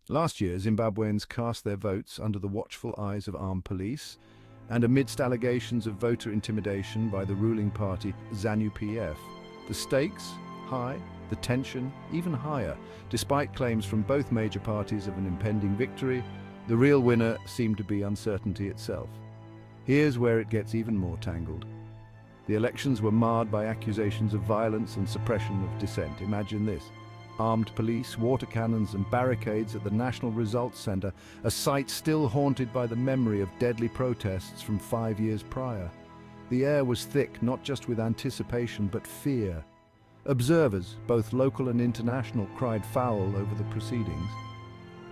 Last year, Zimbabweans cast their votes under the watchful eyes of armed police and amidst allegations of voter intimidation by the ruling party ZANU-PF. The stakes, high, the tension, even higher. Despite claims from both major parties of an impending victory, the real winner seemed to be uncertainty itself. Here's where it gets even more tangled. The elections were marred by accusations of violence and suppression of dissent. Imagine this. Armed police, water cannons and barricades at the National Results Centre, a site still haunted by the memory of deadly protests from 5 years prior. The air was thick, not just with anticipation, but fear. Observers, both local and international, cried foul over the proceedings.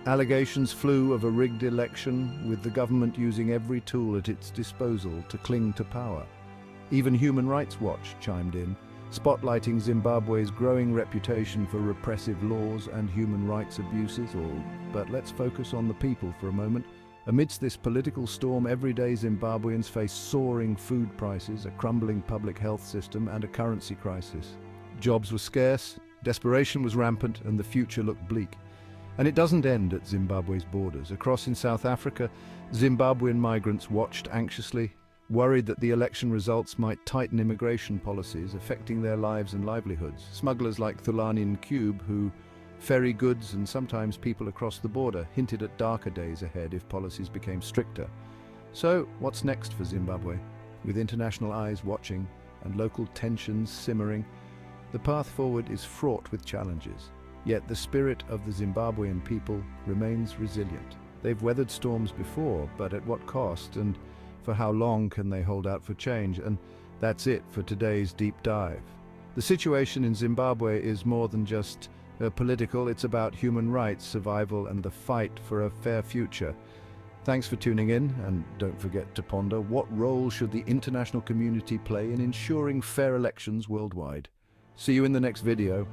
Allegations flew of a rigged election, with the government using every tool at its disposal to cling to power. Even Human Rights Watch chimed in, spotlighting Zimbabwe's growing reputation for repressive laws and human rights abuses. But let's focus on the people for a moment. Amidst this political storm, everyday Zimbabweans face soaring food prices, a crumbling public health system, and a currency crisis. Jobs were scarce, desperation was rampant, and the future looked bleak. And it doesn't end at Zimbabwe's borders. Across in South Africa, Zimbabwean migrants watched anxiously, worried that the election results might tighten immigration policies, affecting their lives and livelihoods. Smugglers like Thulani Cube, who ferry goods and sometimes people across the border, hinted at darker days ahead if policies became stricter. So, what's next for Zimbabwe? With international eyes watching and local tensions simmering, the path forward is fraught with challenges. Yet the spirit of the Zimbabwean people remains resilient. They've weathered storms before, but at what cost? And for how long can they hold out for change? And that's it for today's deep dive. The situation in Zimbabwe is more than just political, it's about human rights, survival, and the fight for a fair future. Thanks for tuning in, and don't forget to ponder, what role should the international community play in ensuring fair elections worldwide? See you in the next video.